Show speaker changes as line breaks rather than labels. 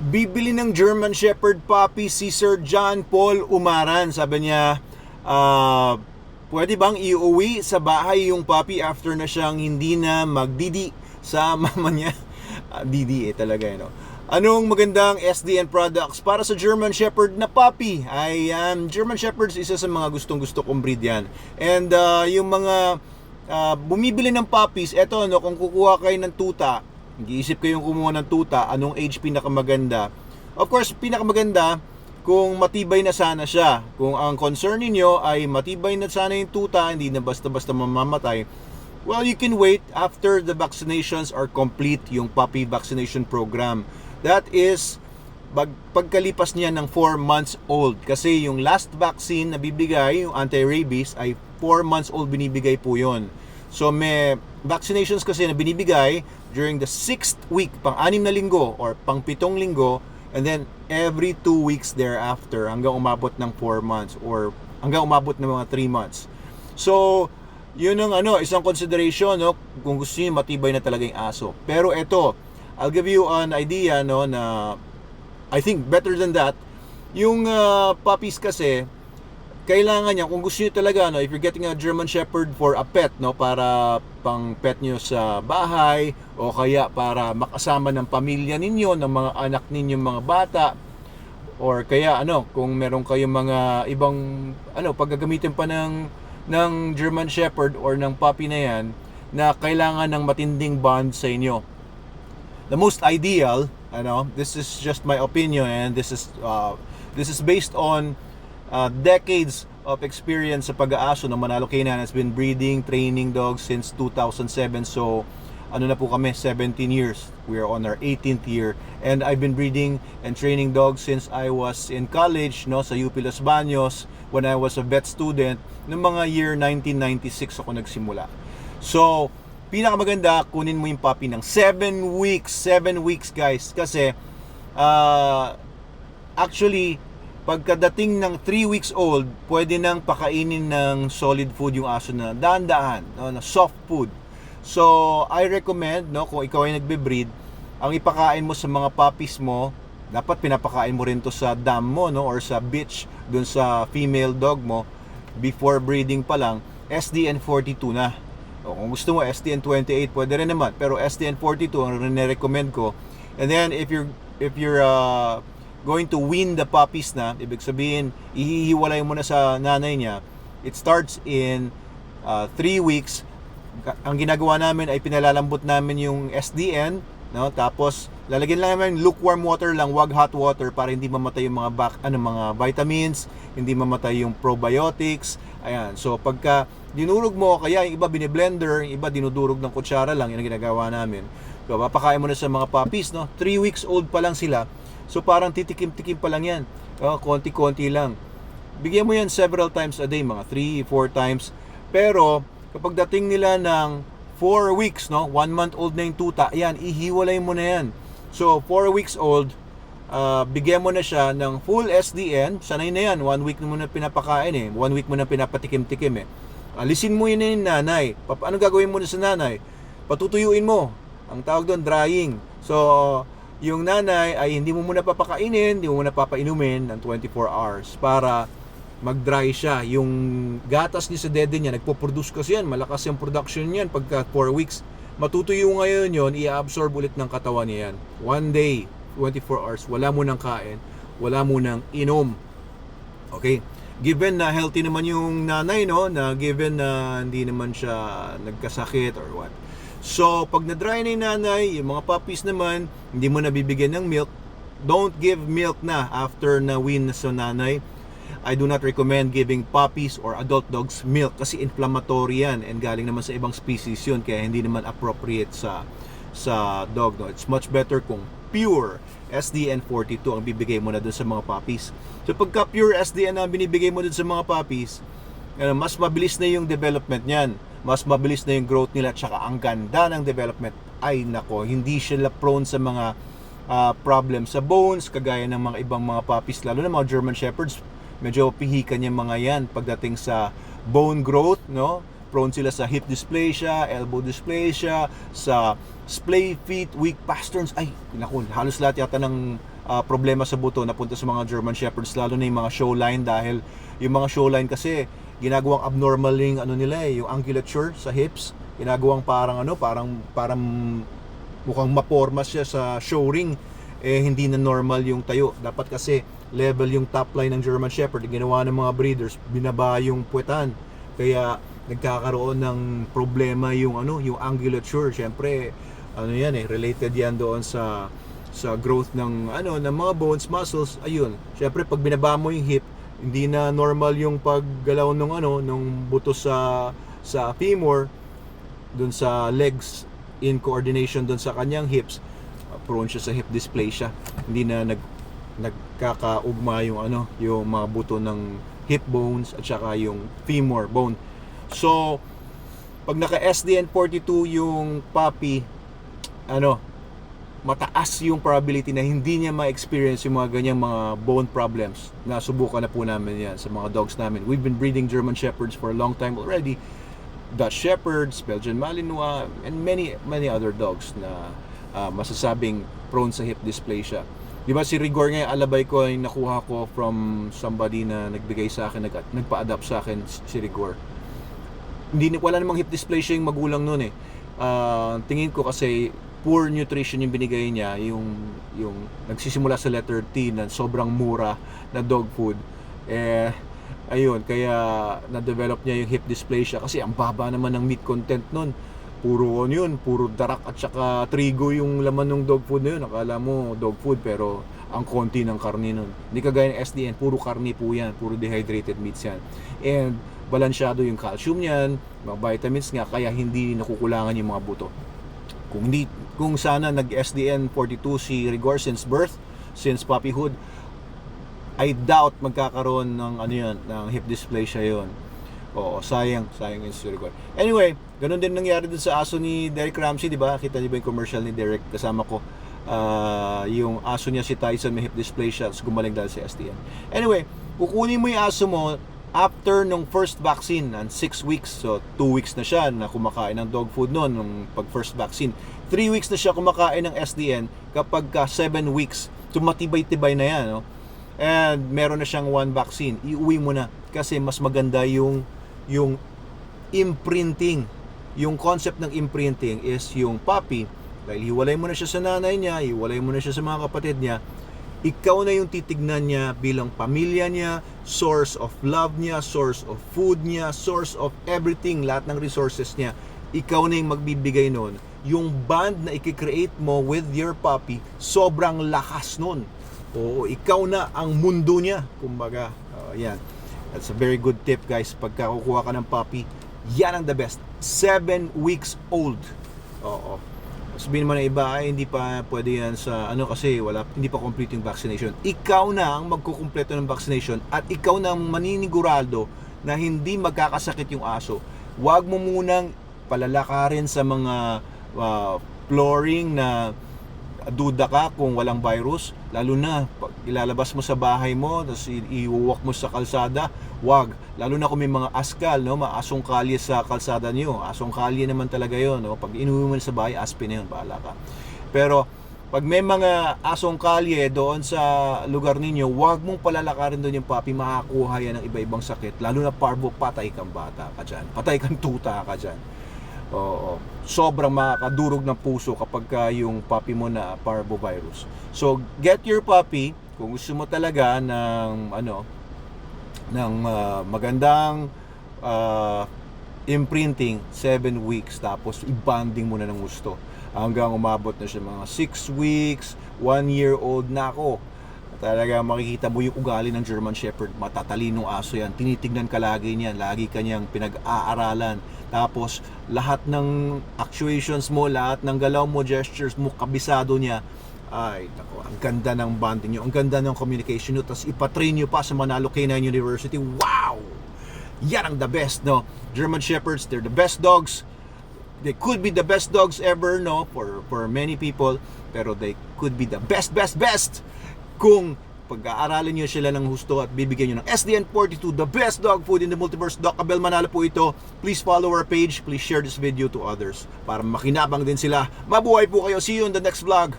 Bibili ng German Shepherd puppy si Sir John Paul Umaran. Sabi niya, pwede bang iuwi sa bahay yung puppy after na siyang hindi na magdidi sa mama niya? Didi talaga, no? Anong magandang SDN products para sa German Shepherd na puppy? Ay, German Shepherds, isa sa mga gustong-gusto kong breed yan. And yung mga bumibili ng puppies, eto, no, kung kukuha kayo ng tuta, nag-iisip kayong kumuha ng tuta, anong age pinakamaganda? Of course, pinakamaganda kung matibay na sana siya. Kung ang concern niyo ay matibay na sana yung tuta, hindi na basta-basta mamamatay, well, you can wait after the vaccinations are complete, yung puppy vaccination program. That is, pagkalipas niya ng 4 months old. Kasi yung last vaccine na bibigay, yung anti-rabies, ay 4 months old binibigay po yon. So may vaccinations kasi na binibigay during the 6th week, pang-6 na linggo or pang-7 linggo, and then every 2 weeks thereafter hanggang umabot ng 4 months or hanggang umabot ng mga 3 months. So, yun ang isang consideration, no, kung gusto niyo matibay na talaga yung aso. Pero ito, I'll give you an idea, no, na I think better than that. Yung puppies kasi, kailangan niya, kung gusto niyo talaga, no, if you're getting a German Shepherd for a pet, no, para pang pet niyo sa bahay, o kaya para makasama ng pamilya ninyo, ng mga anak ninyo, mga bata, or kaya kung meron kayong mga ibang paggagamitin pa ng German Shepherd or ng puppy na yan, na kailangan ng matinding bond sa inyo. The most ideal, this is just my opinion, and this is based on decades of experience sa pag-aaso ng Manalo Canine. Has been breeding, training dogs since 2007. So, na po kami, 17 years. We are on our 18th year. And I've been breeding and training dogs since I was in college, no, sa UP Los Baños, when I was a vet student. Noong mga year 1996 ako nagsimula. So, pinakamaganda, kunin mo yung puppy ng 7 weeks. 7 weeks, guys. Kasi, actually, pagkadating ng 3 weeks old, pwede nang pakainin ng solid food yung aso na dahan-dahan, no, na soft food. So, I recommend, no, kung ikaw ay nagbe-breed, ang ipakain mo sa mga puppies mo, dapat pinapakain mo rin to sa dam mo, no, or sa bitch, dun sa female dog mo, before breeding pa lang, SDN 42 na. O, kung gusto mo SDN 28, pwede rin naman, pero SDN 42 ang recommend ko. And then, if you're going to wean the puppies na, ibig sabihin, ihihiwalay mo na sa nanay niya, it starts in 3 weeks. Ang ginagawa namin ay pinalalambot namin yung SDN, no? Tapos lalagyan lang namin lukewarm water lang, wag hot water, para hindi mamatay yung mga mga vitamins, hindi mamatay yung probiotics. Ayan. So pagka dinurog mo, kaya yung iba bini-blender, yung iba dinudurog ng kutsara lang, yun ang ginagawa namin. So papakain mo na sa mga puppies, no? 3 weeks old pa lang sila. So parang titikim-tikim pa lang yan. Konti-konti lang. Bigyan mo yan several times a day, mga 3-4 times. Pero kapag dating nila ng 4 weeks, no, 1 month old na yung tuta, yan, ihiwalay mo na yan. So 4 weeks old, bigyan mo na siya ng full SDN. Sanay na yan, 1 week mo na pinapakain 1 week mo na pinapatikim-tikim Alisin mo yun na yung nanay. Ano gagawin mo na sa nanay? Patutuyuin mo. Ang tawag doon, drying. So yung nanay ay hindi mo muna papakainin, hindi mo muna papainumin ng 24 hours para mag-dry siya. Yung gatas niya sa dede niya, nagpo-produce kasi yan, malakas yung production niyan pagka 4 weeks. Matutuyo ngayon yon, i-absorb ulit ng katawan niya yan. 1 day, 24 hours, wala mo nang kain, wala mo nang inom. Okay? Given na healthy naman yung nanay, no, na given na hindi naman siya nagkasakit or what. So, pag na-dry na yung nanay, yung mga puppies naman, hindi mo nabibigyan ng milk. Don't give milk na after na wean sa nanay. I do not recommend giving puppies or adult dogs milk kasi inflammatory yan and galing naman sa ibang species yun, kaya hindi naman appropriate sa dog, no. It's much better kung pure SDN 42 ang bibigay mo na dun sa mga puppies. So pagka pure SDN ang binibigay mo dun sa mga puppies, mas mabilis na yung development niyan, mas mabilis na yung growth nila, at saka ang ganda ng development. Ay nako, hindi sila prone sa mga problem sa bones kagaya ng mga ibang mga puppies, lalo na mga German Shepherds. Medyo pihikan yung mga yan pagdating sa bone growth, no? Prone sila sa hip dysplasia, elbow dysplasia, sa splay feet, weak pasterns. Ay, naku, halos lahat yata ng problema sa buto napunta sa mga German Shepherds, lalo na yung mga show line, dahil yung mga show line kasi ginagawang abnormal yung ano nila yung angulature sa hips, ginagawang parang mukhang maporma siya sa show ring, hindi na normal yung tayo. Dapat kasi level yung top line ng German Shepherd. Ginawa ng mga breeders, binaba yung puwetan, kaya nagkakaroon ng problema yung yung angulature. Syempre related yan doon sa growth ng ng mga bones, muscles. Ayun, syempre pag binaba mo yung hip, hindi na normal yung paggalaw ng buto sa femur doon sa legs, in coordination doon sa kanyang hips. Prone siya sa hip dysplasia. Hindi na nagkakaugma yung mga buto ng hip bones at saka yung femur bone. So pag naka SDN42 yung puppy, mataas yung probability na hindi niya ma-experience yung mga ganyang mga bone problems. Nasubukan na po namin yan sa mga dogs namin. We've been breeding German Shepherds for a long time already. Dutch Shepherds, Belgian Malinois, and many other dogs na masasabing prone sa hip dysplasia. Di ba si Rigor ngayon, alabay ko, yung nakuha ko from somebody na nagbigay sa akin, nagpa-adapt sa akin, si Rigor. Wala namang hip dysplasia yung magulang nun tingin ko kasi poor nutrition yung binigay niya, yung nagsisimula sa letter T na sobrang mura na dog food. Ayun, kaya na-develop niya yung hip dysplasia kasi ang baba naman ng meat content nun. Puro darak at saka trigo yung laman ng dog food na yun. Akala mo dog food pero ang konti ng karne nun. Hindi kagaya ng SDN, puro karne po yan, puro dehydrated meats yan. And balansyado yung calcium niyan, mga vitamins nga, kaya hindi nakukulangan yung mga buto. Kung sana nag-SDN 42 si Rigor since birth, since puppyhood, I doubt magkakaroon ng ng hip dysplasia yon. Oo, sayang yung si Rigor. Anyway, ganun din nangyari dun sa aso ni Derek Ramsey, di ba? Kita niyo ba yung commercial ni Derek? Kasama ko. Yung aso niya si Tyson may hip dysplasia, tapos gumaling dahil sa SDN. Anyway, kukunin mo yung aso mo after nung first vaccine, 6 weeks. So 2 weeks na siya na kumakain ng dog food noon nung pag first vaccine. 3 weeks na siya kumakain ng SDN kapag 7 weeks. So matibay-tibay na yan, no? And meron na siyang 1 vaccine. Iuwi mo na kasi mas maganda yung imprinting. Yung concept ng imprinting is yung puppy, dahil hiwalay mo na siya sa nanay niya, hiwalay mo na siya sa mga kapatid niya, ikaw na yung titignan niya bilang pamilya niya, source of love niya, source of food niya, source of everything, lahat ng resources niya. Ikaw na yung magbibigay nun. Yung bond na i-create mo with your puppy, sobrang lakas nun. Oo, ikaw na ang mundo niya. Kumbaga, yan. That's a very good tip, guys. Pagka kukuha ka ng puppy, yan ang the best. 7 weeks old. Oo. Sabihin mo na iba, ay hindi pa pwede yan sa kasi hindi pa complete yung vaccination. Ikaw na ang magkukumpleto ng vaccination at ikaw na ang maninigurado na hindi magkakasakit yung aso. Huwag mo munang palalakarin sa mga flooring na duda ka kung walang virus, lalo na pag ilalabas mo sa bahay mo tapos iuwalk mo sa kalsada. Wag, lalo na kung may mga askal, maasong kalye sa kalsada niyo. Asong kalye naman talaga yon, pag inuwi mo sa bahay, aspin na yun, bahala ka. Pero pag may mga asong kalye doon sa lugar ninyo, wag mong palalakarin doon yung puppy, makakuha yan ng iba-ibang sakit, lalo na parvo, patay kang bata ka dyan, patay kang tuta ka dyan. Oo, sobrang makakadurog ng puso kapag yung puppy mo na parvovirus. So get your puppy kung gusto mo talaga ng magandang imprinting, 7 weeks, tapos i-bonding mo na ng gusto hanggang umabot na siya mga 6 weeks, 1 year old na ako. Talaga makikita mo yung ugali ng German Shepherd. Matatalinong aso yan, tinitignan ka lagi niyan, lagi kanyang pinag-aaralan. Tapos lahat ng actuations mo, lahat ng galaw mo, gestures mo, kabisado niya. Ay, nako, ang ganda ng bonding nyo, ang ganda ng communication nyo, tapos ipatrain nyo pa sa Manalo Canine University. Wow! Yan ang the best, no? German Shepherds, they're the best dogs. They could be the best dogs ever, no? For many people, pero they could be the best kung pag-aaralin nyo sila ng husto at bibigyan nyo ng SDN42, the best dog food in the multiverse. Doc Abel Manalo po ito. Please follow our page. Please share this video to others para makinabang din sila. Mabuhay po kayo. See you in the next vlog.